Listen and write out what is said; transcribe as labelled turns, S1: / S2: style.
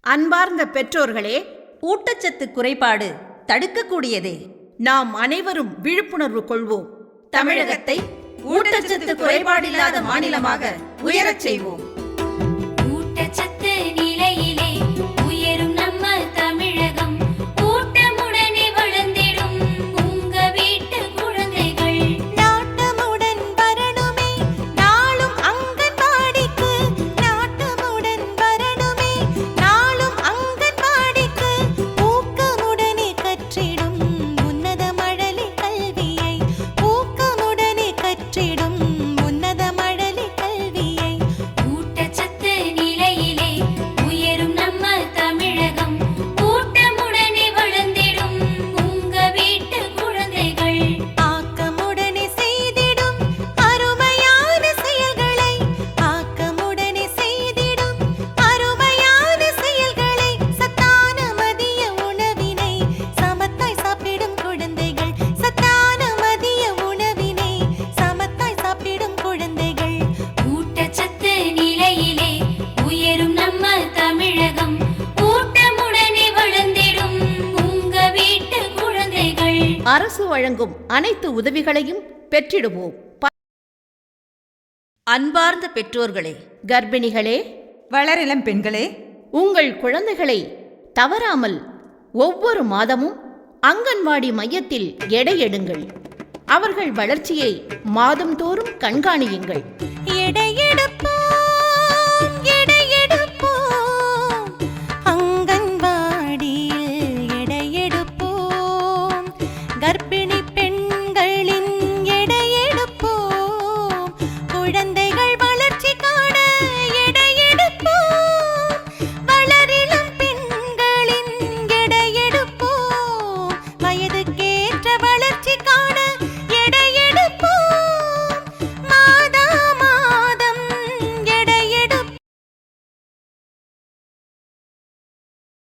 S1: அன்பார்ந்த பெற்றோர்களே, ஊட்டச்சத்து குறைபாடு தடுக்கக்கூடியதே. நாம் அனைவரும் விழிப்புணர்வு கொள்வோம். தமிழகத்தை ஊட்டச்சத்து குறைபாடில்லாத மாநிலமாக உயரச் செய்வோம்.
S2: ஊட்டச்சத்து நிலையிலே உயரும் நம்ம தமிழகம். ஊட்டமுடனே வளர்ந்திடும் உங்க வீட்டு குழந்தைகள்.
S3: நாட்டமுடன் வரணுமே நாளும் அங்கன்வாடிக்கு. நாட்டமுடன் வரணுமே நாளும் அங்கன்வாடிக்கு. ஊக்கமுடனே கற்றிடும் உன்னத மழலை கல்வியை. ஊக்கமுடனே கற்றிடும் உன்னத மழலை கல்வியை.
S2: ஊட்டச்சத்து நிலையிலே உயரும் நம்ம தமிழகம். ஊட்டமுடனே வளர்ந்திடும் உங்க வீட்டு குழந்தைகள்.
S3: ஆக்கமுடனே செய்திடும் அருமையான செயல்களை. ஆக்கமுடனே செய்திடும் அருமையான செயல்களை. சத்தான மதிய உணவினை சமத்தாய் சாப்பிடும் குழந்தைகள். சத்தான மதிய உணவினை சமத்தாய் சாப்பிடும் குழந்தைகள்.
S2: ஊட்டச்சத்து நிலையிலே உயரும் நம்ம தமிழகம். ஊட்டமுடனே வளர்ந்திடும் உங்க வீட்டு குழந்தைகள்.
S1: அரசு வழங்கும் அனைத்து உதவிகளையும் பெற்றிடுவோம். அன்பார்ந்த பெற்றோர்களே, கர்ப்பிணிகளே,
S4: வளரிளம் பெண்களே,
S1: உங்கள் குழந்தைகளை தவறாமல் ஒவ்வொரு மாதமும் அங்கன்வாடி மையத்தில் எடை எடுங்கள். அவர்கள் வளர்ச்சியை மாதந்தோறும் கண்காணியுங்கள்.